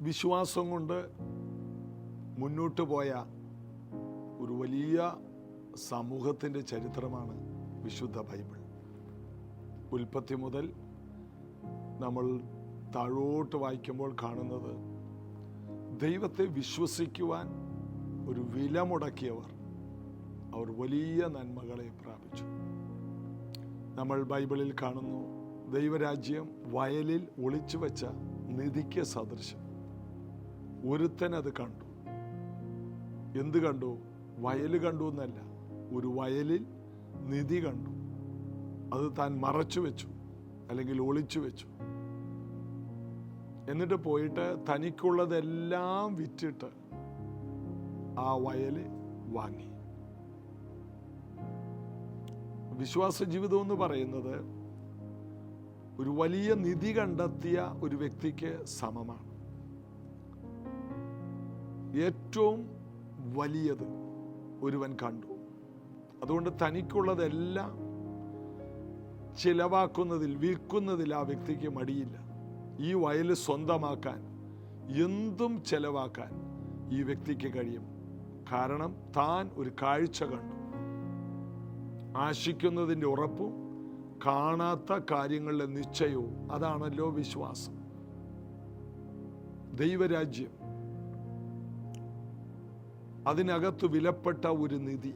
വിശ്വാസം കൊണ്ട് മുന്നോട്ട് പോയ ഒരു വലിയ സമൂഹത്തിൻ്റെ ചരിത്രമാണ് വിശുദ്ധ ബൈബിൾ. ഉൽപ്പത്തി മുതൽ നമ്മൾ താഴോട്ട് വായിക്കുമ്പോൾ കാണുന്നത് ദൈവത്തെ വിശ്വസിക്കുവാൻ ഒരു വില മുടക്കിയവർ അവർ വലിയ നന്മകളെ പ്രാപിച്ചു. നമ്മൾ ബൈബിളിൽ കാണുന്നു, ദൈവരാജ്യം വയലിൽ ഒളിച്ചു വെച്ച നിധിക്ക് സദൃശം. ഒരുത്തൻ അത് കണ്ടു. എന്ത് കണ്ടു? വയൽ കണ്ടു എന്നല്ല, ഒരു വയലിൽ നിധി കണ്ടു. അത് താൻ മറച്ചു വെച്ചു, അല്ലെങ്കിൽ ഒളിച്ചു വെച്ചു. എന്നിട്ട് പോയിട്ട് തനിക്കുള്ളതെല്ലാം വിറ്റിട്ട് ആ വയല് വാങ്ങി. വിശ്വാസ ജീവിതം എന്ന് പറയുന്നത് ഒരു വലിയ നിധി കണ്ടെത്തിയ ഒരു വ്യക്തിക്ക് സമമാണ്. ഏറ്റവും വലിയത് ഒരുവൻ കണ്ടു. അതുകൊണ്ട് തനിക്കുള്ളതെല്ലാം ചിലവാക്കുന്നതിൽ, വിൽക്കുന്നതിൽ ആ വ്യക്തിക്ക് മടിയില്ല. ഈ വയൽ സ്വന്തമാക്കാൻ എന്തും ചെലവാക്കാൻ ഈ വ്യക്തിക്ക് കഴിയും. കാരണം താൻ ഒരു കാഴ്ച കണ്ടു. ആശിക്കുന്നതിൻ്റെ ഉറപ്പും കാണാത്ത കാര്യങ്ങളുടെ നിശ്ചയവും, അതാണല്ലോ വിശ്വാസം. ദൈവരാജ്യം, അതിനകത്ത് വിലപ്പെട്ട ഒരു നിധി.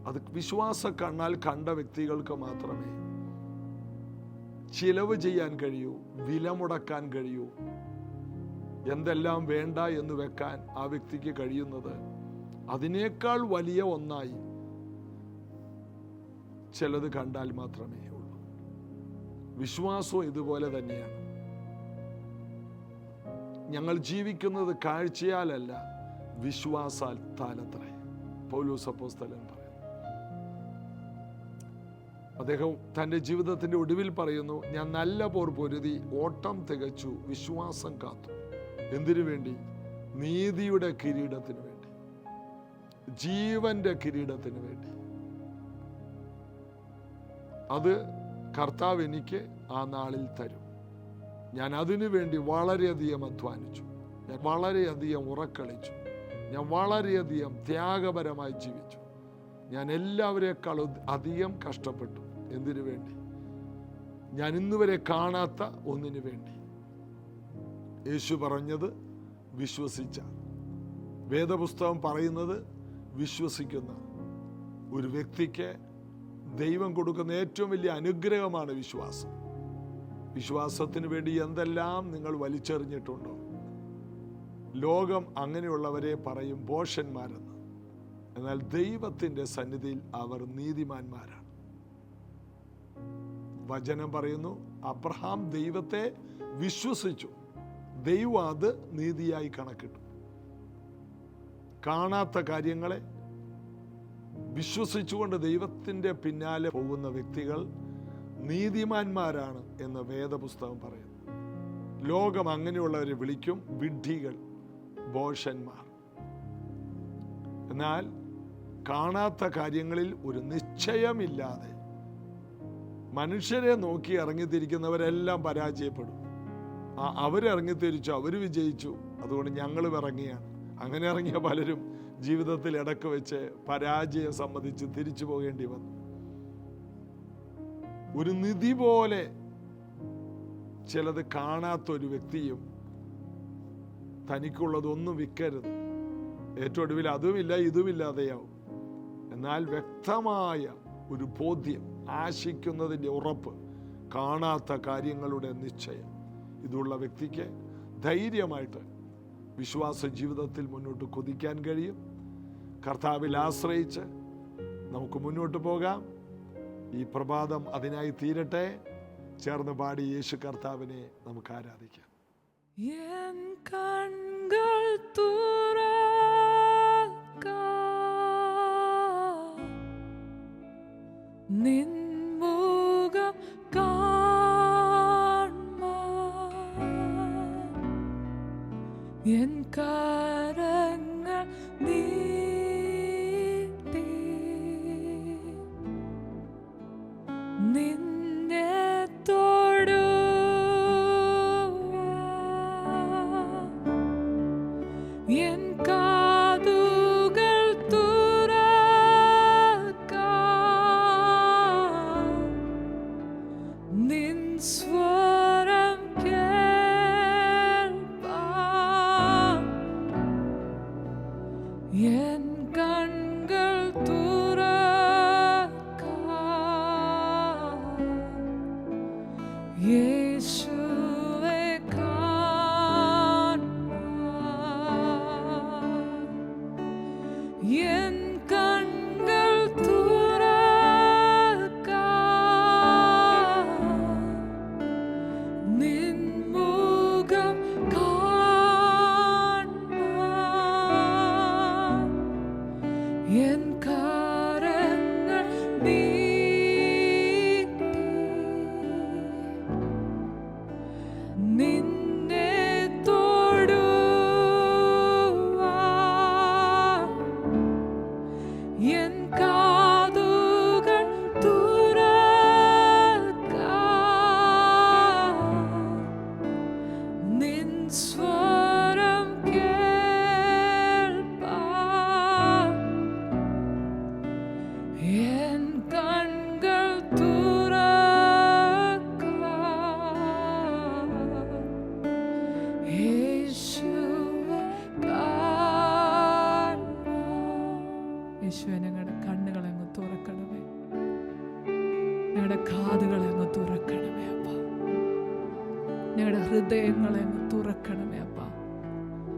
അത് വിശ്വാസ കണ്ണാൽ കണ്ട വ്യക്തികൾക്ക് മാത്രമേ ചിലവ് ചെയ്യാൻ കഴിയൂ, വില മുടക്കാൻ കഴിയൂ. എന്തെല്ലാം വേണ്ട എന്ന് വെക്കാൻ ആ വ്യക്തിക്ക് കഴിയുന്നത് അതിനേക്കാൾ വലിയ ഒന്നായി ചിലത് കണ്ടാൽ മാത്രമേ ഉള്ളൂ. വിശ്വാസവും ഇതുപോലെ തന്നെയാണ്. ഞങ്ങൾ ജീവിക്കുന്നത് കാഴ്ചയാലല്ല, വിശ്വാസാൽ താലത്രേ പൗലോസ് അപ്പോസ്തലൻ പറയുന്നു. അദ്ദേഹം തൻ്റെ ജീവിതത്തിൻ്റെ ഒടുവിൽ പറയുന്നു, ഞാൻ നല്ല പോർ പൊരുതി, ഓട്ടം തികച്ചു, വിശ്വാസം കാത്തു. എന്തിനു വേണ്ടി? നീതിയുടെ കിരീടത്തിന് വേണ്ടി, ജീവന്റെ കിരീടത്തിന് വേണ്ടി. അത് കർത്താവ് എനിക്ക് ആ നാളിൽ തരും. ഞാൻ അതിനു വേണ്ടി വളരെയധികം അധ്വാനിച്ചു, ഞാൻ വളരെയധികം ഉറക്കളിച്ചു, ഞാൻ വളരെയധികം ത്യാഗപരമായി ജീവിച്ചു, ഞാൻ എല്ലാവരെക്കാളും അധികം കഷ്ടപ്പെട്ടു. എന്തിനു വേണ്ടി? ഞാൻ ഇന്നുവരെ കാണാത്ത ഒന്നിനു വേണ്ടി. യേശു പറഞ്ഞത് വിശ്വസിച്ച, വേദപുസ്തകം പറയുന്നത് വിശ്വസിക്കുന്ന ഒരു വ്യക്തിക്ക് ദൈവം കൊടുക്കുന്ന ഏറ്റവും വലിയ അനുഗ്രഹമാണ് വിശ്വാസം. വിശ്വാസത്തിന് വേണ്ടി എന്തെല്ലാം നിങ്ങൾ വലിച്ചെറിഞ്ഞിട്ടുണ്ടോ? ലോകം അങ്ങനെയുള്ളവരെ പറയും ഭോഷന്മാരെന്ന്. എന്നാൽ ദൈവത്തിൻ്റെ സന്നിധിയിൽ അവർ നീതിമാന്മാരാണ്. വചനം പറയുന്നു, അബ്രഹാം ദൈവത്തെ വിശ്വസിച്ചു, ദൈവം അത് നീതിയായി കണക്കിട്ടു. കാണാത്ത കാര്യങ്ങളെ വിശ്വസിച്ചുകൊണ്ട് ദൈവത്തിൻ്റെ പിന്നാലെ പോകുന്ന വ്യക്തികൾ നീതിമാന്മാരാണ് എന്ന് വേദപുസ്തകം പറയുന്നു. ലോകം അങ്ങനെയുള്ളവരെ വിളിക്കും വിഡ്ഢികൾ, ഭോഷന്മാർ. എന്നാൽ കാണാത്ത കാര്യങ്ങളിൽ ഒരു നിശ്ചയമില്ലാതെ മനുഷ്യരെ നോക്കി ഇറങ്ങിത്തിരിക്കുന്നവരെല്ലാം പരാജയപ്പെടും. അവരിറങ്ങിത്തിരിച്ചു, അവർ വിജയിച്ചു, അതുകൊണ്ട് ഞങ്ങളും ഇറങ്ങിയാണ്. അങ്ങനെ ഇറങ്ങിയ പലരും ജീവിതത്തിൽ ഇടക്ക് വെച്ച് പരാജയം സമ്മതിച്ച് തിരിച്ചു പോകേണ്ടി വന്നു. ഒരു നിധി പോലെ ചിലത് കാണാത്തൊരു വ്യക്തിയും തനിക്കുള്ളതൊന്നും വിൽക്കരുത്. ഏറ്റവും ഒടുവിൽ അതുമില്ല ഇതുമില്ലാതെയാവും. എന്നാൽ വ്യക്തമായ ഒരു ബോധ്യം, ആശിക്കുന്നതിൻ്റെ ഉറപ്പ്, കാണാത്ത കാര്യങ്ങളുടെ നിശ്ചയം, ഇതുള്ള വ്യക്തിക്ക് ധൈര്യമായിട്ട് വിശ്വാസ ജീവിതത്തിൽ മുന്നോട്ട് കുതിക്കാൻ കഴിയും. കർത്താവിൽ ആശ്രയിച്ച് നമുക്ക് മുന്നോട്ട് പോകാം. ഈ പ്രഭാതം അതിനായി തീരട്ടെ. ചേർന്ന് പാടി യേശു കർത്താവിനെ നമുക്ക് ആരാധിക്കാം. എൻ കണ്ണുകൾ തുറക്കാം, നിൻ മുഖം കാൺമാൻ, എൻ കരങ്ങൾ നീട്ടി നിന്നെ തൊടുവാൻ സ്വരം കേൾപ്പാൻ എൻ കണ്ണുകൾ തുറക്കാൻ യേശുവേ കാണാൻ. യേശുവേ, ഞങ്ങളുടെ കണ്ണുകളെ അങ്ങ് തുറക്കണമേ, ഞങ്ങളുടെ കാതുകളെ അങ്ങ് തുറക്കണമേ അപ്പ, ഞങ്ങളുടെ ഹൃദയങ്ങളെ അങ്ങ് തുറക്കണമേ അപ്പ.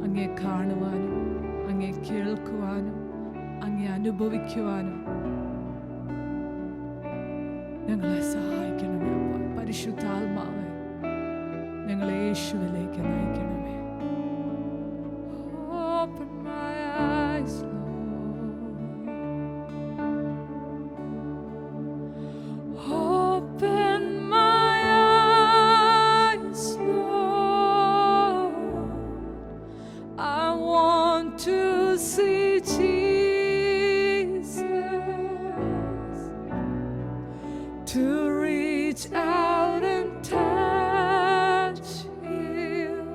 അങ്ങേ കാണുവാനും അങ്ങേ കേൾക്കുവാനും അങ്ങേ അനുഭവിക്കുവാനും ഞങ്ങളെ സഹായിക്കണമേ അപ്പ. പരിശുദ്ധാത്മാവേ, ഞങ്ങളെ യേശുവിലേക്ക് നയിക്കണമേ. Open my eyes, Lord. Open my eyes, Lord. I want to see Jesus, to reach out and touch Him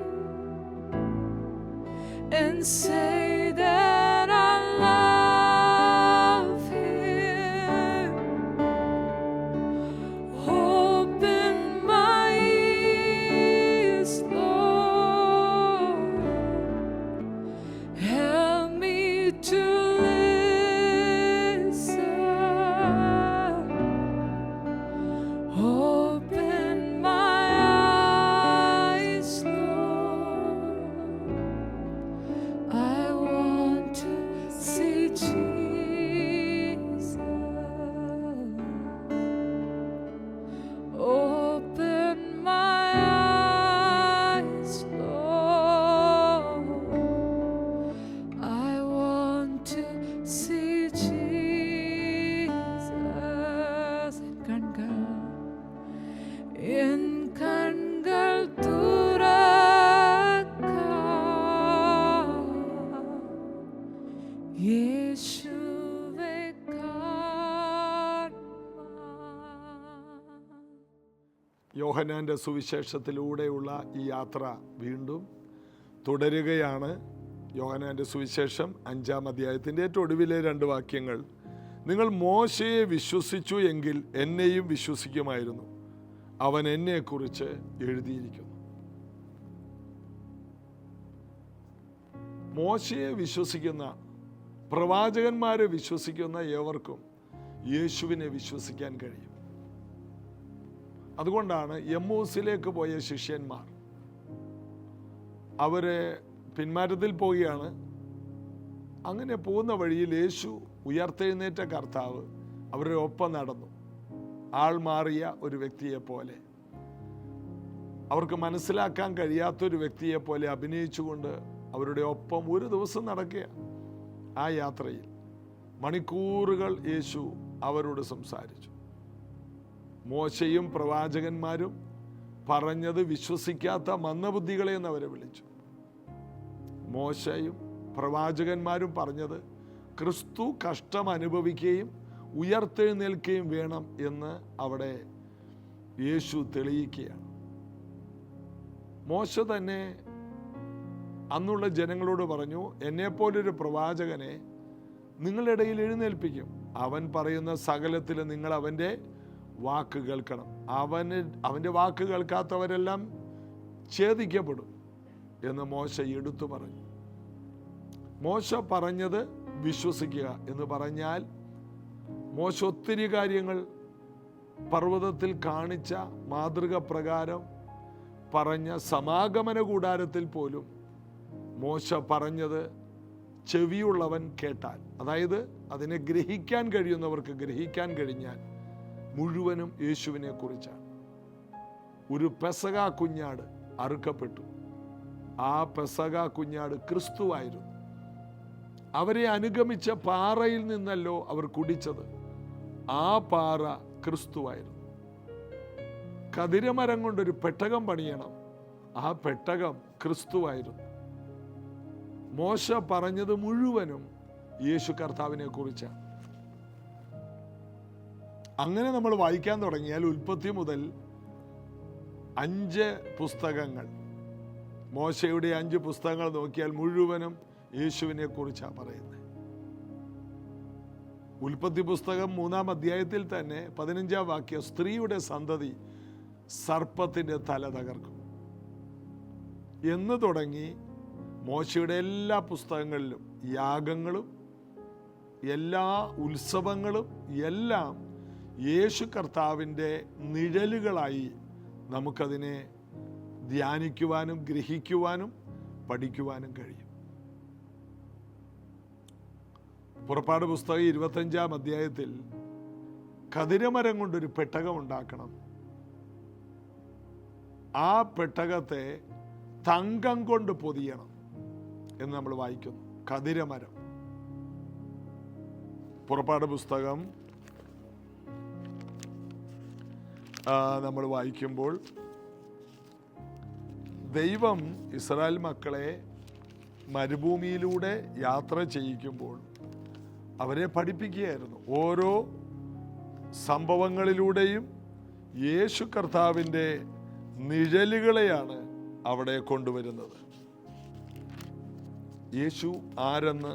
and say that I love Him. Open my ears, Lord. Help me to listen. Open my eyes, Lord. I want to see Jesus. Open my eyes, Lord. I want to see Jesus. N കണ്ണുകൾ തുറക്കാൻ യേശുവേ കാണാൻ. യോഹന്നാൻ്റെ സുവിശേഷത്തിലൂടെയുള്ള ഈ യാത്ര വീണ്ടും തുടരുകയാണ്. യോഹന്നാൻ്റെ സുവിശേഷം 5-ാം അധ്യായത്തിൻ്റെ ഏറ്റവും ഒടുവിലെ 2 വാക്യങ്ങൾ. നിങ്ങൾ മോശയെ വിശ്വസിച്ചു എങ്കിൽ എന്നെയും വിശ്വസിക്കുമായിരുന്നു, അവൻ എന്നെക്കുറിച്ച് എഴുതിയിരിക്കുന്നു. മോശയെ വിശ്വസിക്കുന്ന, പ്രവാചകന്മാരെ വിശ്വസിക്കുന്ന ഏവർക്കും യേശുവിനെ വിശ്വസിക്കാൻ കഴിയും. അതുകൊണ്ടാണ് എമ്മൂസിലേക്ക് പോയ ശിഷ്യന്മാർ, അവരെ പിന്മാറ്റത്തിൽ പോവുകയാണ്. അങ്ങനെ പോകുന്ന വഴിയിൽ യേശു ഉയർത്തെഴുന്നേറ്റ കർത്താവ് അവരുടെ ഒപ്പം നടന്നു. ആൾ മാറിയ ഒരു വ്യക്തിയെ പോലെ, അവർക്ക് മനസ്സിലാക്കാൻ കഴിയാത്തൊരു വ്യക്തിയെ പോലെ അഭിനയിച്ചുകൊണ്ട് അവരുടെ ഒപ്പം ഒരു ദിവസം നടക്കുക. ആ യാത്രയിൽ മണിക്കൂറുകൾ യേശു അവരോട് സംസാരിച്ചു. മോശയും പ്രവാചകന്മാരും പറഞ്ഞത് വിശ്വസിക്കാത്ത മന്ദബുദ്ധികളെ എന്ന് അവരെ വിളിച്ചു. മോശയും പ്രവാചകന്മാരും പറഞ്ഞത് ക്രിസ്തു കഷ്ടം അനുഭവിക്കുകയും ഉയർത്തെഴുന്നേൽക്കുകയും വേണം എന്ന് അവിടെ യേശു തെളിയിക്കുകയാണ്. മോശ തന്നെ അന്നുള്ള ജനങ്ങളോട് പറഞ്ഞു, എന്നെപ്പോലൊരു പ്രവാചകനെ നിങ്ങളുടെ ഇടയിൽ എഴുന്നേൽപ്പിക്കും. അവൻ പറയുന്ന സകലത്തിൽ നിങ്ങൾ അവൻ്റെ വാക്ക് കേൾക്കണം. അവൻ്റെ വാക്ക് കേൾക്കാത്തവരെല്ലാം ഛേദിക്കപ്പെടും എന്ന് മോശ എടുത്തു പറഞ്ഞു. മോശ പറഞ്ഞത് വിശ്വസിക്കുക എന്ന് പറഞ്ഞാൽ, മോശ ഒത്തിരി കാര്യങ്ങൾ പർവ്വതത്തിൽ കാണിച്ച മാതൃക പ്രകാരം പറഞ്ഞ സമാഗമന കൂടാരത്തിൽ പോലും മോശ പറഞ്ഞത് ചെവിയുള്ളവൻ കേട്ടാൽ, അതായത് അതിനെ ഗ്രഹിക്കാൻ കഴിയുന്നവർക്ക് ഗ്രഹിക്കാൻ കഴിഞ്ഞാൽ മുഴുവനും യേശുവിനെ കുറിച്ചാണ്. ഒരു പെസഹ കുഞ്ഞാട് അറുക്കപ്പെട്ടു. ആ പെസഹ കുഞ്ഞാട് ക്രിസ്തുവായിരുന്നു. അവരെ അനുഗമിച്ച പാറയിൽ നിന്നല്ലോ അവർ കുടിച്ചത്. ആ പാറ ക്രിസ്തുവായിരുന്നു. കതിരമരം കൊണ്ടൊരു പെട്ടകം പണിയണം. ആ പെട്ടകം ക്രിസ്തുവായിരുന്നു. മോശ പറഞ്ഞത് മുഴുവനും യേശു കർത്താവിനെ കുറിച്ചാണ്. അങ്ങനെ നമ്മൾ വായിക്കാൻ തുടങ്ങിയാൽ ഉൽപ്പത്തി മുതൽ 5 പുസ്തകങ്ങൾ മോശയുടെ 5 പുസ്തകങ്ങൾ നോക്കിയാൽ മുഴുവനും യേശുവിനെ കുറിച്ചാണ് പറയുന്നത്. ഉൽപ്പത്തി പുസ്തകം 3-ാം അധ്യായത്തിൽ തന്നെ 15-ാം വാക്യം, സ്ത്രീയുടെ സന്തതി സർപ്പത്തിൻ്റെ തല തകർക്കും എന്ന് തുടങ്ങി മോശയുടെ എല്ലാ പുസ്തകങ്ങളിലും യാഗങ്ങളും എല്ലാ ഉത്സവങ്ങളും എല്ലാം യേശു കർത്താവിൻ്റെ നിഴലുകളായി നമുക്കതിനെ ധ്യാനിക്കുവാനും ഗ്രഹിക്കുവാനും പഠിക്കുവാനും കഴിയും. പുറപ്പാട് പുസ്തകം 25-ാം അധ്യായത്തിൽ കതിരമരം കൊണ്ടൊരു പെട്ടകം ഉണ്ടാക്കണം. ആ പെട്ടകത്തെ തങ്കം കൊണ്ട് പൊതിയണം എന്ന് നമ്മൾ വായിക്കുന്നു. കതിരമരം. പുറപ്പാട് പുസ്തകം നമ്മൾ വായിക്കുമ്പോൾ ദൈവം ഇസ്രായേൽ മക്കളെ മരുഭൂമിയിലൂടെ യാത്ര ചെയ്യിക്കുമ്പോൾ അവരെ പഠിപ്പിക്കുകയായിരുന്നു. ഓരോ സംഭവങ്ങളിലൂടെയും യേശു കർത്താവിൻ്റെ നിഴലുകളെയാണ് അവിടെ കൊണ്ടുവരുന്നത്. യേശു ആരെന്ന്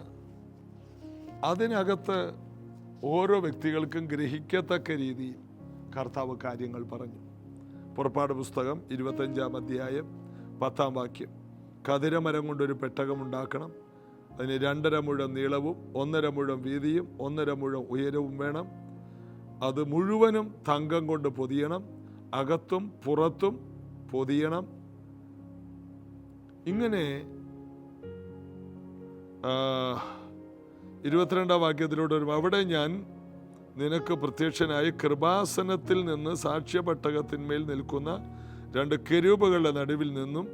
അതിനകത്ത് ഓരോ വ്യക്തികൾക്കും ഗ്രഹിക്കത്തക്ക രീതിയിൽ കർത്താവ് കാര്യങ്ങൾ പറഞ്ഞു. പുറപ്പാട് പുസ്തകം 25-ാം അധ്യായം 10-ാം വാക്യം, കതിരമരം കൊണ്ടൊരു പെട്ടകം ഉണ്ടാക്കണം. അതിന് 2.5 മുഴം നീളവും 1.5 മുഴം വീതിയും 1.5 മുഴം ഉയരവും വേണം. അത് മുഴുവനും തങ്കം കൊണ്ട് പൊതിയണം, അകത്തും പുറത്തും പൊതിയണം. ഇങ്ങനെ 22-ാം വാക്യത്തിലൂടെ വരും, അവിടെ ഞാൻ നിനക്ക് പ്രത്യക്ഷനായി കൃപാസനത്തിൽ നിന്ന് സാക്ഷ്യപെട്ടകത്തിന്മേൽ നിൽക്കുന്ന 2 കെരൂബുകളുടെ നടുവിൽ നിന്നും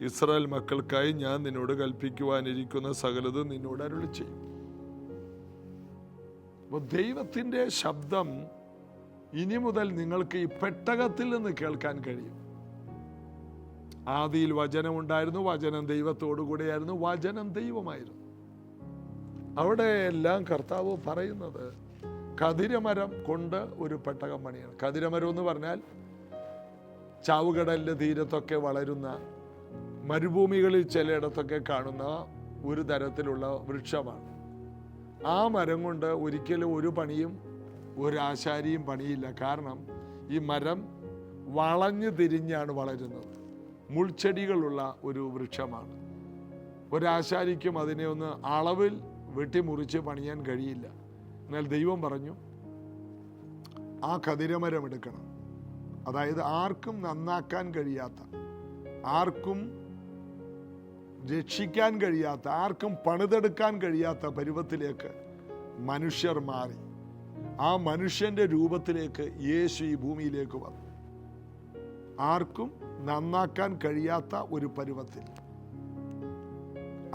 ഇസ്രായേൽ മക്കൾക്കായി ഞാൻ നിന്നോട് കൽപ്പിക്കുവാനിരിക്കുന്ന സകലതും നിന്നോട് അരുളി ചെയ്യും. അപ്പോൾ ദൈവത്തിൻ്റെ ശബ്ദം ഇനി മുതൽ നിങ്ങൾക്ക് ഈ പെട്ടകത്തിൽ നിന്ന് കേൾക്കാൻ കഴിയും. ആദിയിൽ വചനം ഉണ്ടായിരുന്നു, വചനം ദൈവത്തോടു കൂടെയായിരുന്നു, വചനം ദൈവമായിരുന്നു. അവിടെ എല്ലാം കർത്താവ് പറയുന്നത് കതിരമരം കൊണ്ട് ഒരു പെട്ടകം പണിയാണ്. കതിരമരം എന്ന് പറഞ്ഞാൽ ചാവുകടലിൻ്റെ തീരത്തൊക്കെ വളരുന്ന, മരുഭൂമികളിൽ ചിലയിടത്തൊക്കെ കാണുന്ന ഒരു തരത്തിലുള്ള വൃക്ഷമാണ്. ആ മരം കൊണ്ട് ഒരിക്കലും ഒരു പണിയും ഒരാശാരിയും പണിയില്ല. കാരണം ഈ മരം വളഞ്ഞു തിരിഞ്ഞാണ് വളരുന്നത്. മുൾച്ചെടികളുള്ള ഒരു വൃക്ഷമാണ്. ഒരാശാരിക്കും അതിനെ ഒന്ന് അളവിൽ വെട്ടിമുറിച്ച് പണിയാൻ കഴിയില്ല. എന്നാൽ ദൈവം പറഞ്ഞു, ആ കതിരമരം എടുക്കണം. അതായത് ആർക്കും നന്നാക്കാൻ കഴിയാത്ത, ആർക്കും രക്ഷിക്കാൻ കഴിയാത്ത, ആർക്കും പണിതെടുക്കാൻ കഴിയാത്ത പരുവത്തിലേക്ക് മനുഷ്യർ മാറി. ആ മനുഷ്യന്റെ രൂപത്തിലേക്ക് യേശു ഈ ഭൂമിയിലേക്ക് വന്നു. ആർക്കും നന്നാക്കാൻ കഴിയാത്ത ഒരു പരുവത്തിൽ,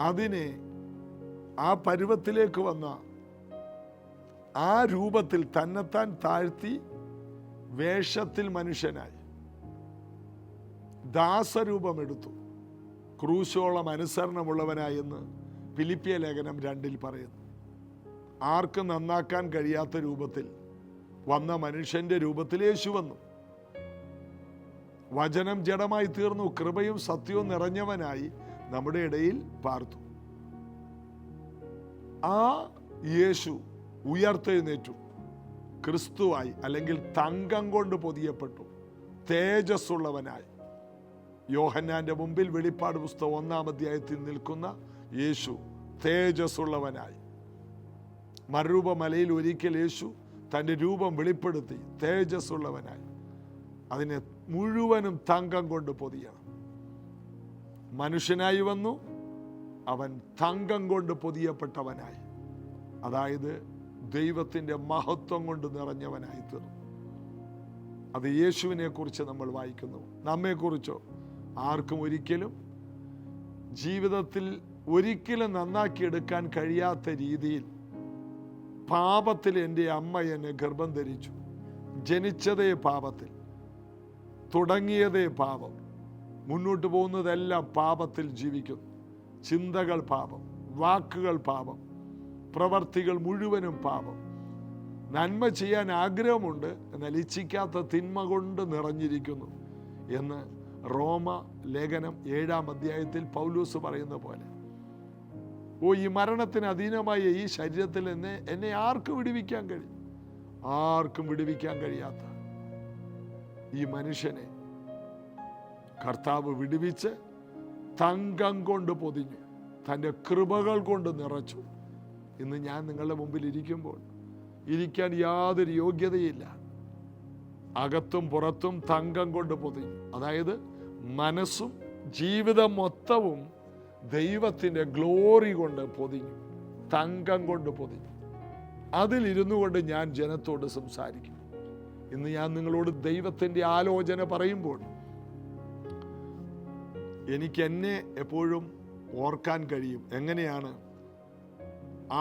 അതിനെ ആ പരുവത്തിലേക്ക് വന്ന ആ രൂപത്തിൽ തന്നെത്താൻ താഴ്ത്തി വേഷത്തിൽ മനുഷ്യനായി ദാസരൂപമെടുത്തു. ക്രൂശോളം അനുസരണമുള്ളവനായി എന്ന് ഫിലിപ്പിയ ലേഖനം 2 പറയുന്നു. ആർക്കും നന്നാക്കാൻ കഴിയാത്ത രൂപത്തിൽ വന്ന മനുഷ്യന്റെ രൂപത്തിൽ യേശു വന്നു. വചനം ജഡമായി തീർന്നു, കൃപയും സത്യവും നിറഞ്ഞവനായി നമ്മുടെ ഇടയിൽ പാർത്തു. ആ യേശു ഉയർത്തെഴുന്നേറ്റു, ക്രിസ്തുവായി, അല്ലെങ്കിൽ തങ്കം കൊണ്ട് പൊതിയപ്പെട്ടു, തേജസ്സുള്ളവനായി. യോഹന്നാന്റെ മുമ്പിൽ വെളിപ്പാട് പുസ്തകം 1-ാം അധ്യായത്തിൽ നിൽക്കുന്ന യേശു തേജസ്സുള്ളവനായി. മറുരൂപമലയിൽ ഒരിക്കൽ യേശു തൻ്റെ രൂപം വെളിപ്പെടുത്തി തേജസ്സുള്ളവനായി. അതിനെ മുഴുവനും തങ്കം കൊണ്ട് പൊതിയണം. മനുഷ്യനായി വന്നു, അവൻ തങ്കം കൊണ്ട് പൊതിയപ്പെട്ടവനായി. അതായത് ദൈവത്തിൻ്റെ മഹത്വം കൊണ്ട് നിറഞ്ഞവനായി തീർന്നു. അത് യേശുവിനെ കുറിച്ച് നമ്മൾ വായിക്കുന്നു. നമ്മെക്കുറിച്ചോ ആർക്കും ഒരിക്കലും ജീവിതത്തിൽ ഒരിക്കലും നന്നാക്കിയെടുക്കാൻ കഴിയാത്ത രീതിയിൽ പാപത്തിൽ എൻ്റെ അമ്മ എന്നെ ഗർഭം ധരിച്ചു. ജനിച്ചതേ പാപത്തിൽ, തുടങ്ങിയതേ പാപം, മുന്നോട്ട് പോകുന്നതെല്ലാം പാപത്തിൽ ജീവിക്കുന്നു. ചിന്തകൾ പാപം, വാക്കുകൾ പാപം, പ്രവർത്തികൾ മുഴുവനും പാപം. നന്മ ചെയ്യാൻ ആഗ്രഹമുണ്ട്, എന്നാൽ ഇച്ഛിക്കാത്ത തിന്മ കൊണ്ട് നിറഞ്ഞിരിക്കുന്നു എന്ന് റോമ ലേഖനം 7-ാം അധ്യായത്തിൽ പൗലോസ് പറയുന്ന പോലെ, ഈ മരണത്തിന് അധീനമായ ഈ ശരീരത്തിൽ എന്നെ ആർക്ക് വിടുവിക്കാൻ കഴിയും? ആർക്കും വിടുവിക്കാൻ കഴിയാത്ത ഈ മനുഷ്യനെ കർത്താവ് വിടുവിച്ച് തങ്കം കൊണ്ട് പൊതിഞ്ഞു, തൻ്റെ കൃപകൾ കൊണ്ട് നിറച്ചു. ഇന്ന് ഞാൻ നിങ്ങളുടെ മുമ്പിൽ ഇരിക്കുമ്പോൾ ഇരിക്കാൻ യാതൊരു യോഗ്യതയില്ല. അകത്തും പുറത്തും തങ്കം കൊണ്ട് പൊതിഞ്ഞു. അതായത് മനസ്സും ജീവിതം മൊത്തവും ദൈവത്തിൻ്റെ ഗ്ലോറി കൊണ്ട് പൊതിഞ്ഞു, തങ്കം കൊണ്ട് പൊതിഞ്ഞു. അതിലിരുന്നു കൊണ്ട് ഞാൻ ജനത്തോട് സംസാരിക്കും. ഇന്ന് ഞാൻ നിങ്ങളോട് ദൈവത്തിൻ്റെ ആലോചന പറയുമ്പോൾ എനിക്ക് എന്നെ എപ്പോഴും ഓർക്കാൻ കഴിയും. എങ്ങനെയാണ്?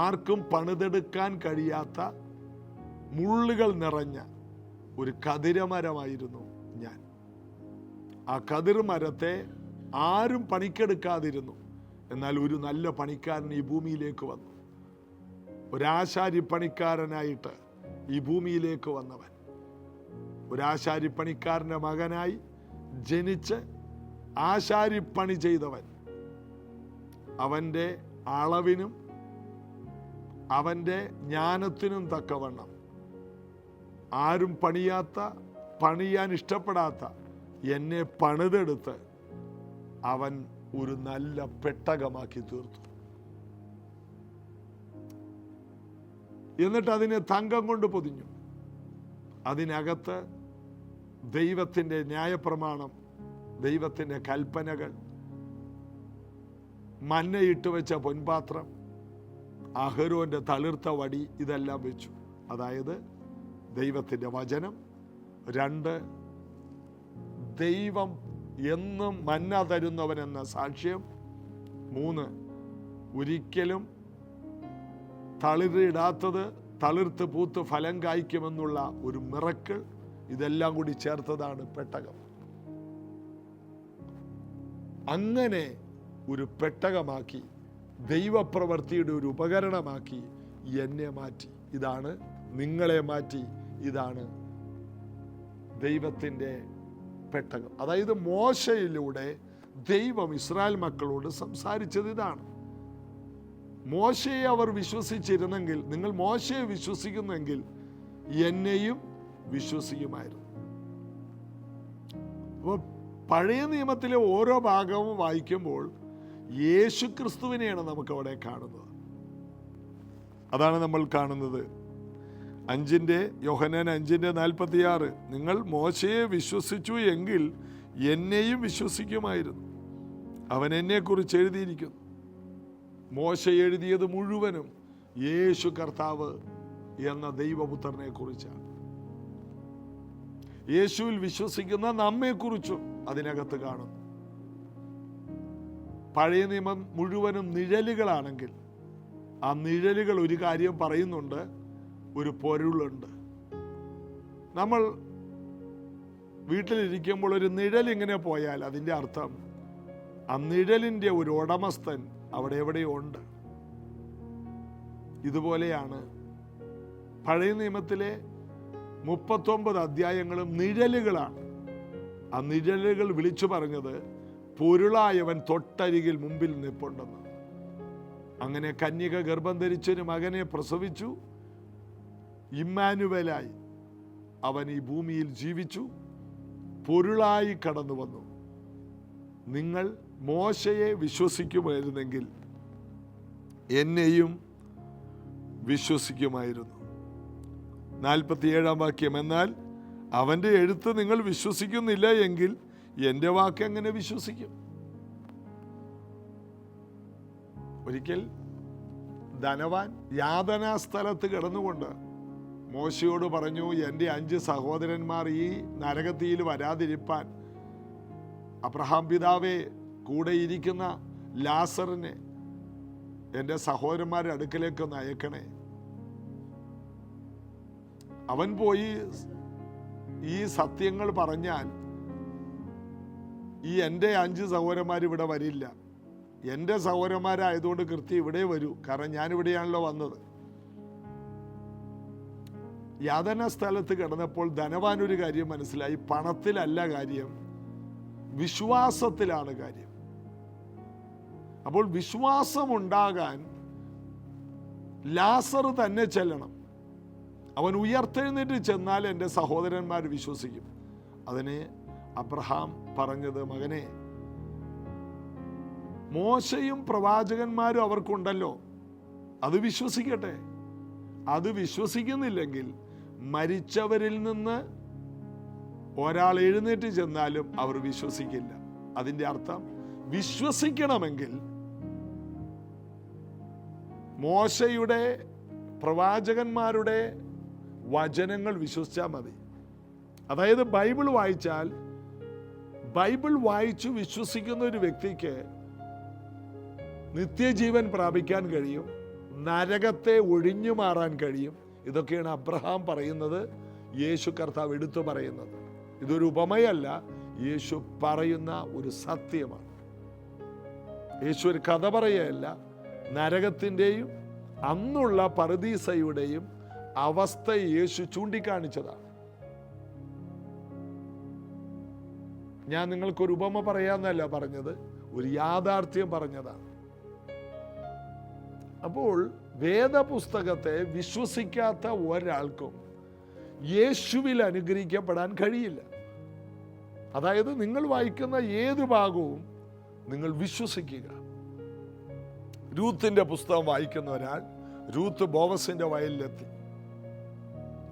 ആർക്കും പണിതെടുക്കാൻ കഴിയാത്ത മുള്ളുകൾ നിറഞ്ഞ ഒരു കതിരമരമായിരുന്നു ഞാൻ. ആ കതിർമരത്തെ ആരും പണിക്കെടുക്കാതിരുന്നു. എന്നാൽ ഒരു നല്ല പണിക്കാരൻ ഈ ഭൂമിയിലേക്ക് വന്നു. ഒരാശാരിപ്പണിക്കാരനായിട്ട് ഈ ഭൂമിയിലേക്ക് വന്നവൻ, ഒരാശാരിപ്പണിക്കാരൻ്റെ മകനായി ജനിച്ച് ആശാരിപ്പണി ചെയ്തവൻ, അവൻ്റെ അളവിനും അവൻ്റെ ജ്ഞാനത്തിനും തക്കവണ്ണം ആരും പണിയാൻ ഇഷ്ടപ്പെടാത്ത എന്നെ പണിതെടുത്ത് അവൻ ഒരു നല്ല പെട്ടകമാക്കി തീർത്തു. എന്നിട്ട് അതിനെ തങ്കം കൊണ്ട് പൊതിഞ്ഞു. അതിനകത്ത് ദൈവത്തിൻ്റെ ന്യായപ്രമാണം, ദൈവത്തിൻ്റെ കൽപ്പനകൾ, മന്നയിട്ട് വെച്ച പൊൻപാത്രം, അഹരോന്റെ തളിർത്ത വടി, ഇതെല്ലാം വെച്ചു. അതായത് ദൈവത്തിൻ്റെ വചനം. 2, ദൈവം എന്നും മന്ന തരുന്നവൻ എന്ന സാക്ഷ്യം. 3, ഒരിക്കലും തളിരിടാത്തത് തളിർത്ത് പൂത്ത് ഫലം കായ്ക്കുമെന്നുള്ള ഒരു മിറക്കിൾ. ഇതെല്ലാം കൂടി ചേർത്തതാണ് പെട്ടകം. അങ്ങനെ ഒരു പെട്ടകമാക്കി, ദൈവപ്രവൃത്തിയുടെ ഒരു ഉപകരണമാക്കി എന്നെ മാറ്റി. ഇതാണ് നിങ്ങളെ മാറ്റി. ഇതാണ് ദൈവത്തിൻ്റെ പെട്ടകം. അതായത് മോശയിലൂടെ ദൈവം ഇസ്രായേൽ മക്കളോട് സംസാരിച്ചത് ഇതാണ്. മോശയെ അവർ വിശ്വസിച്ചിരുന്നെങ്കിൽ, നിങ്ങൾ മോശയെ വിശ്വസിക്കുന്നെങ്കിൽ എന്നെയും വിശ്വസിക്കുമായിരുന്നു. അപ്പോൾ പഴയ നിയമത്തിലെ ഓരോ ഭാഗവും വായിക്കുമ്പോൾ യേശു ക്രിസ്തുവിനെയാണ് നമുക്ക് അവിടെ കാണുന്നത്. അതാണ് നമ്മൾ കാണുന്നത്. യോഹന്നാൻ 5:46, നിങ്ങൾ മോശയെ വിശ്വസിച്ചു എങ്കിൽ എന്നെയും വിശ്വസിക്കുമായിരുന്നു. അവൻ എന്നെക്കുറിച്ച് എഴുതിയിരിക്കുന്നു. മോശ എഴുതിയത് മുഴുവനും യേശു കർത്താവ് എന്ന ദൈവപുത്രനെ കുറിച്ചാണ്. യേശുവിൽ വിശ്വസിക്കുന്ന നമ്മെക്കുറിച്ചും അതിനകത്ത് കാണുന്നു. പഴയ നിയമം മുഴുവനും നിഴലുകളാണെങ്കിൽ ആ നിഴലുകൾ ഒരു കാര്യം പറയുന്നുണ്ട്, ഒരു പൊരുളുണ്ട്. നമ്മൾ വീട്ടിലിരിക്കുമ്പോൾ ഒരു നിഴൽ ഇങ്ങനെ പോയാൽ അതിൻ്റെ അർത്ഥം ആ നിഴലിൻ്റെ ഒരു ഉടമസ്ഥൻ അവിടെ എവിടെയോ ഉണ്ട്. ഇതുപോലെയാണ് പഴയ നിയമത്തിലെ 39 അധ്യായങ്ങളും നിഴലുകളാണ്. ആ നിഴലുകൾ വിളിച്ചു പറഞ്ഞത് പൊരുളായവൻ തൊട്ടരികിൽ മുമ്പിൽ നിൽപ്പുണ്ടെന്ന്. അങ്ങനെ കന്യക ഗർഭം ധരിച്ചൊരു മകനെ പ്രസവിച്ചു. ഇമ്മാനുവേലായി അവൻ ഈ ഭൂമിയിൽ ജീവിച്ചു, പൊരുളായി കടന്നു വന്നു. നിങ്ങൾ മോശയെ വിശ്വസിക്കുമായിരുന്നെങ്കിൽ എന്നെയും വിശ്വസിക്കുമായിരുന്നു. 47-ാം വാക്യം, എന്നാൽ അവൻ്റെ എഴുത്ത് നിങ്ങൾ വിശ്വസിക്കുന്നില്ല എങ്കിൽ എൻ്റെ വാക്ക് എങ്ങനെ വിശ്വസിക്കും? ഒരിക്കൽ ധനവാൻ യാതനാ സ്ഥലത്ത് കിടന്നുകൊണ്ട് മോശയോട് പറഞ്ഞു, എൻ്റെ 5 സഹോദരന്മാർ ഈ നരകത്തിയിൽ വരാതിരിപ്പാൻ അബ്രഹാം പിതാവേ, കൂടെ ഇരിക്കുന്ന ലാസറിനെ എൻ്റെ സഹോദരന്മാരുടെ അടുക്കലേക്കൊന്ന് അയക്കണേ. അവൻ പോയി ഈ സത്യങ്ങൾ പറഞ്ഞാൽ ഈ എൻ്റെ 5 സഹോദരന്മാർ ഇവിടെ വരില്ല. എൻ്റെ സഹോദരന്മാരായതുകൊണ്ട് കൃത്യം ഇവിടെ വരൂ, കാരണം ഞാനിവിടെയാണല്ലോ വന്നത്. യാതന സ്ഥലത്ത് കിടന്നപ്പോൾ ധനവാനൊരു കാര്യം മനസ്സിലായി, പണത്തിലല്ല കാര്യം, വിശ്വാസത്തിലാണ് കാര്യം. അപ്പോൾ വിശ്വാസമുണ്ടാകാൻ ലാസർ തന്നെ ചെല്ലണം. അവൻ ഉയർത്തെഴുന്നേറ്റ് ചെന്നാൽ എൻ്റെ സഹോദരന്മാർ വിശ്വസിക്കും. അതിന് അബ്രഹാം പറഞ്ഞത്, മകനെ, മോശയും പ്രവാചകന്മാരും അവർക്കുണ്ടല്ലോ, അത് വിശ്വസിക്കട്ടെ. അത് വിശ്വസിക്കുന്നില്ലെങ്കിൽ മരിച്ചവരിൽ നിന്ന് ഒരാൾ എഴുന്നേറ്റ് ചെന്നാലും അവർ വിശ്വസിക്കില്ല. അതിൻ്റെ അർത്ഥം, വിശ്വസിക്കണമെങ്കിൽ മോശയുടെ പ്രവാചകന്മാരുടെ വചനങ്ങൾ വിശ്വസിച്ചാൽ മതി. അതായത് ബൈബിൾ വായിച്ചാൽ, ബൈബിൾ വായിച്ചു വിശ്വസിക്കുന്ന ഒരു വ്യക്തിക്ക് നിത്യജീവൻ പ്രാപിക്കാൻ കഴിയും, നരകത്തെ ഒഴിഞ്ഞു മാറാൻ കഴിയും. ഇതൊക്കെയാണ് അബ്രഹാം പറയുന്നത്, യേശു കർത്താവ് എടുത്തു പറയുന്നത്. ഇതൊരു ഉപമയല്ല, യേശു പറയുന്ന ഒരു സത്യമാണ്. യേശു ഒരു കഥ പറയുകയല്ല, നരകത്തിൻ്റെയും അന്നുള്ള പറുദീസയുടെയും അവസ്ഥ യേശു ചൂണ്ടിക്കാണിച്ചതാണ്. ഞാൻ നിങ്ങൾക്കൊരു ഉപമ പറയാന്നല്ല പറഞ്ഞത്, ഒരു യാഥാർത്ഥ്യം പറഞ്ഞതാണ്. അപ്പോൾ വേദപുസ്തകത്തെ വിശ്വസിക്കാത്ത ഒരാൾക്കും യേശുവിൽ അനുഗ്രഹിക്കപ്പെടാൻ കഴിയില്ല. അതായത് നിങ്ങൾ വായിക്കുന്ന ഏത് ഭാഗവും നിങ്ങൾ വിശ്വസിക്കുക. രൂത്തിന്റെ പുസ്തകം വായിക്കുന്ന ഒരാൾ രൂത്ത് ബോവസിന്റെ വയലിലെത്തി.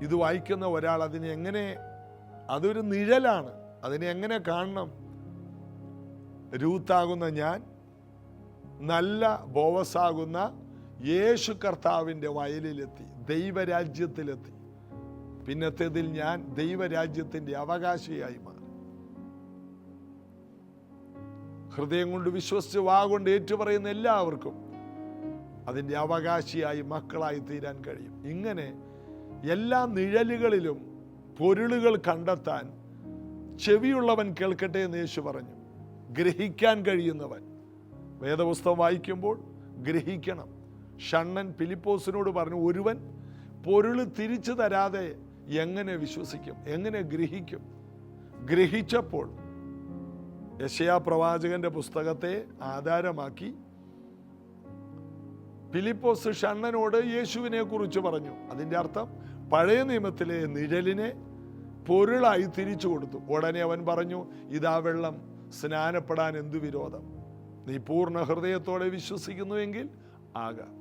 ഇത് വായിക്കുന്ന ഒരാൾ അതിനെ എങ്ങനെ, അതൊരു നിഴലാണ്, അതിനെ എങ്ങനെ കാണണം? രൂത്താകുന്ന ഞാൻ നല്ല ബോവസാകുന്ന യേശു കർത്താവിൻ്റെ വയലിലെത്തി, ദൈവരാജ്യത്തിലെത്തി. പിന്നത്തേതിൽ ഞാൻ ദൈവരാജ്യത്തിൻ്റെ അവകാശിയായി മാറി. ഹൃദയം കൊണ്ട് വിശ്വസിച്ച് വാ കൊണ്ട് ഏറ്റുപറയുന്ന എല്ലാവർക്കും അതിൻ്റെ അവകാശിയായി, മക്കളായി തീരാൻ കഴിയും. ഇങ്ങനെ എല്ലാ നിഴലുകളിലും പൊരുളുകൾ കണ്ടെത്താൻ ചെവിയുള്ളവൻ കേൾക്കട്ടെ എന്ന് യേശു പറഞ്ഞു. ഗ്രഹിക്കാൻ കഴിയുന്നവൻ വേദപുസ്തകം വായിക്കുമ്പോൾ ഗ്രഹിക്കണം. ഷണ്ണൻ ഫിലിപ്പോസിനോട് പറഞ്ഞു, ഒരുവൻ പൊരുള് തിരിച്ചു തരാതെ എങ്ങനെ വിശ്വസിക്കും, എങ്ങനെ ഗ്രഹിക്കും? ഗ്രഹിച്ചപ്പോൾ യെശയ്യാ പ്രവാചകന്റെ പുസ്തകത്തെ ആധാരമാക്കി ഫിലിപ്പോസ് ഷണ്ണനോട് യേശുവിനെ കുറിച്ച് പറഞ്ഞു. അതിൻ്റെ അർത്ഥം, പഴയ നിയമത്തിലെ നിഴലിനെ പൊരുളായി തിരിച്ചു കൊടുത്തു. ഉടനെ അവൻ പറഞ്ഞു, ഇതാ വെള്ളം, സ്നാനപ്പെടാൻ എന്തു വിരോധം? നീ പൂർണ്ണ ഹൃദയത്തോടെ വിശ്വസിക്കുന്നുവെങ്കിൽ ആകാം.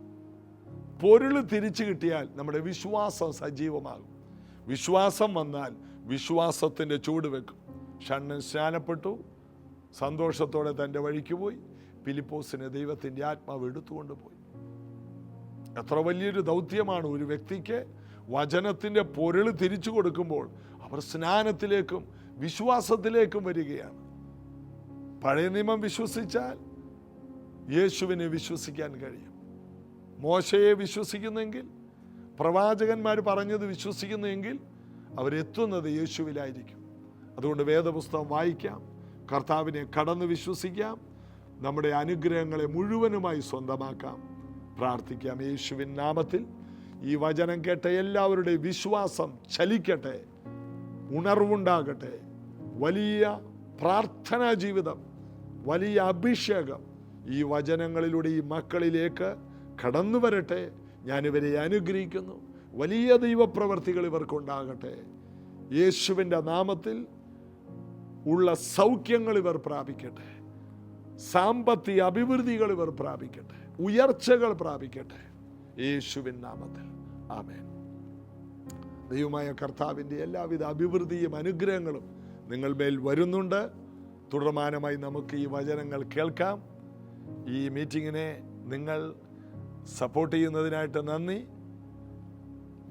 പൊരുള് തിരിച്ചു കിട്ടിയാൽ നമ്മുടെ വിശ്വാസം സജീവമാകും. വിശ്വാസം വന്നാൽ വിശ്വാസത്തിൻ്റെ ചൂട് വെക്കും. ഷണ്ണൻ സ്നാനപ്പെട്ടു, സന്തോഷത്തോടെ തൻ്റെ വഴിക്ക് പോയി. ഫിലിപ്പോസിനെ ദൈവത്തിൻ്റെ ആത്മാവ് എടുത്തുകൊണ്ട് പോയി. എത്ര വലിയൊരു ദൗത്യമാണ്! ഒരു വ്യക്തിക്ക് വചനത്തിൻ്റെ പൊരുള് തിരിച്ചു കൊടുക്കുമ്പോൾ അവർ സ്നാനത്തിലേക്കും വിശ്വാസത്തിലേക്കും വരികയാണ്. പഴയ നിയമം വിശ്വസിച്ചാൽ യേശുവിനെ വിശ്വസിക്കാൻ കഴിയും. മോശയെ വിശ്വസിക്കുന്നെങ്കിൽ, പ്രവാചകന്മാർ പറഞ്ഞത് വിശ്വസിക്കുന്നെങ്കിൽ അവരെത്തുന്നത് യേശുവിലായിരിക്കും. അതുകൊണ്ട് വേദപുസ്തകം വായിക്കാം, കർത്താവിനെ കടന്ന് വിശ്വസിക്കാം, നമ്മുടെ അനുഗ്രഹങ്ങളെ മുഴുവനുമായി സ്വന്തമാക്കാം. പ്രാർത്ഥിക്കാം. യേശുവിൻ നാമത്തിൽ ഈ വചനം കേട്ട എല്ലാവരുടെയും വിശ്വാസം ചലിക്കട്ടെ, ഉണർവുണ്ടാകട്ടെ. വലിയ പ്രാർത്ഥനാ ജീവിതം, വലിയ അഭിഷേകം ഈ വചനങ്ങളിലൂടെ ഈ മക്കളിലേക്ക് കടന്നു വരട്ടെ. ഞാനിവരെ അനുഗ്രഹിക്കുന്നു. വലിയ ദൈവപ്രവർത്തികൾ ഇവർക്കുണ്ടാകട്ടെ. യേശുവിൻ്റെ നാമത്തിൽ ഉള്ള സൗഖ്യങ്ങൾ ഇവർ പ്രാപിക്കട്ടെ. സാമ്പത്തിക അഭിവൃദ്ധികൾ ഇവർ പ്രാപിക്കട്ടെ. ഉയർച്ചകൾ പ്രാപിക്കട്ടെ. യേശുവിൻ നാമത്തിൽ ആമേൻ. ദൈവമായ കർത്താവിൻ്റെ എല്ലാവിധ അഭിവൃദ്ധിയും അനുഗ്രഹങ്ങളും നിങ്ങൾ മേൽ വരുന്നുണ്ട്. തുടർമാനമായി നമുക്ക് ഈ വചനങ്ങൾ കേൾക്കാം. ഈ മീറ്റിങ്ങിനെ നിങ്ങൾ സപ്പോർട്ട് ചെയ്യുന്നതിനായിട്ട് നന്ദി.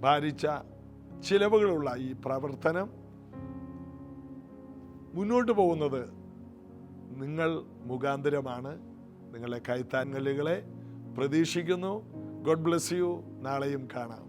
ഭാരിച്ച ചിലവുകളുള്ള ഈ പ്രവർത്തനം മുന്നോട്ട് പോകുന്നത് നിങ്ങൾ മുഖാന്തരമാണ്. നിങ്ങളെ കൈത്താങ്ങലുകളെ പ്രതീക്ഷിക്കുന്നു. God bless you. നാളെയും കാണാം.